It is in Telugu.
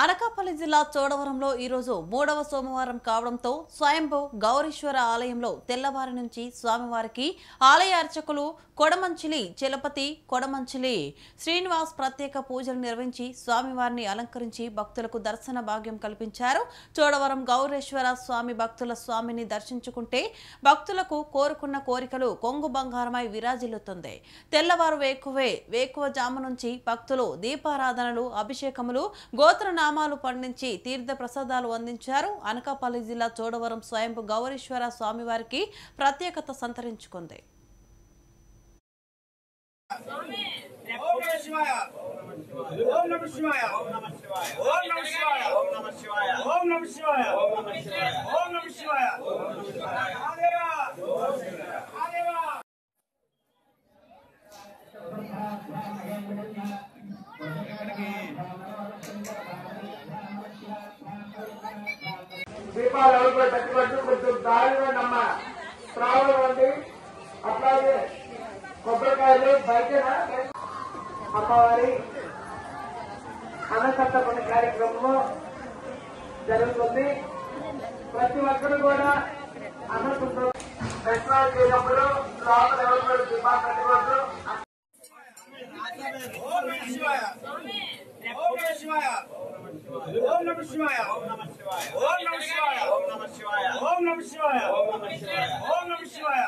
అనకాపల్లి జిల్లా చోడవరంలో ఈరోజు 3వ సోమవారం కావడంతో స్వయంభూ గౌరీశ్వర ఆలయంలో తెల్లవారి నుంచి స్వామివారికి ఆలయ అర్చకులు కొడమంచిలి చలపతి కొడమంచిలి శ్రీనివాస్ ప్రత్యేక పూజలు నిర్వహించి స్వామివారిని అలంకరించి భక్తులకు దర్శన భాగ్యం కల్పించారు. చోడవరం గౌరీశ్వర స్వామి భక్తుల స్వామిని దర్శించుకుంటే భక్తులకు కోరుకున్న కోరికలు కొంగు బంగారమై విరాజిల్లుతుంది. తెల్లవారు వేకువ జాము నుంచి భక్తులు దీపారాధనలు అభిషేకములు గోత్ర నామాలు పండించి తీర్థ ప్రసాదాలు అందించారు. అనకాపల్లి జిల్లా చోడవరం స్వయంభూ గౌరీశ్వర స్వామివారికి ప్రత్యేకత సంతరించుకుంది. దీపాలు ఎవరిపై తట్టుబట్టు కొంచెం దారిలో నమ్మ త్రావడం ఉంది. అట్లాగే కొబ్బరికాయలు బయట అమ్మవారి అన్నసంతపణ కార్యక్రమం జరుగుతుంది. ప్రతి ఒక్కరు కూడా అన్నసంతరం దర్శనాలు చేయనప్పుడు లోపల ఎవరిపై దీపాలు తట్టుబట్టు ఓం నమః శివాయ ఓం నమః శివాయ ఓం నమః శివాయ ఓం నమః శివాయ ఓం నమః శివాయ ఓం నమః శివాయ ఓం నమః శివాయ.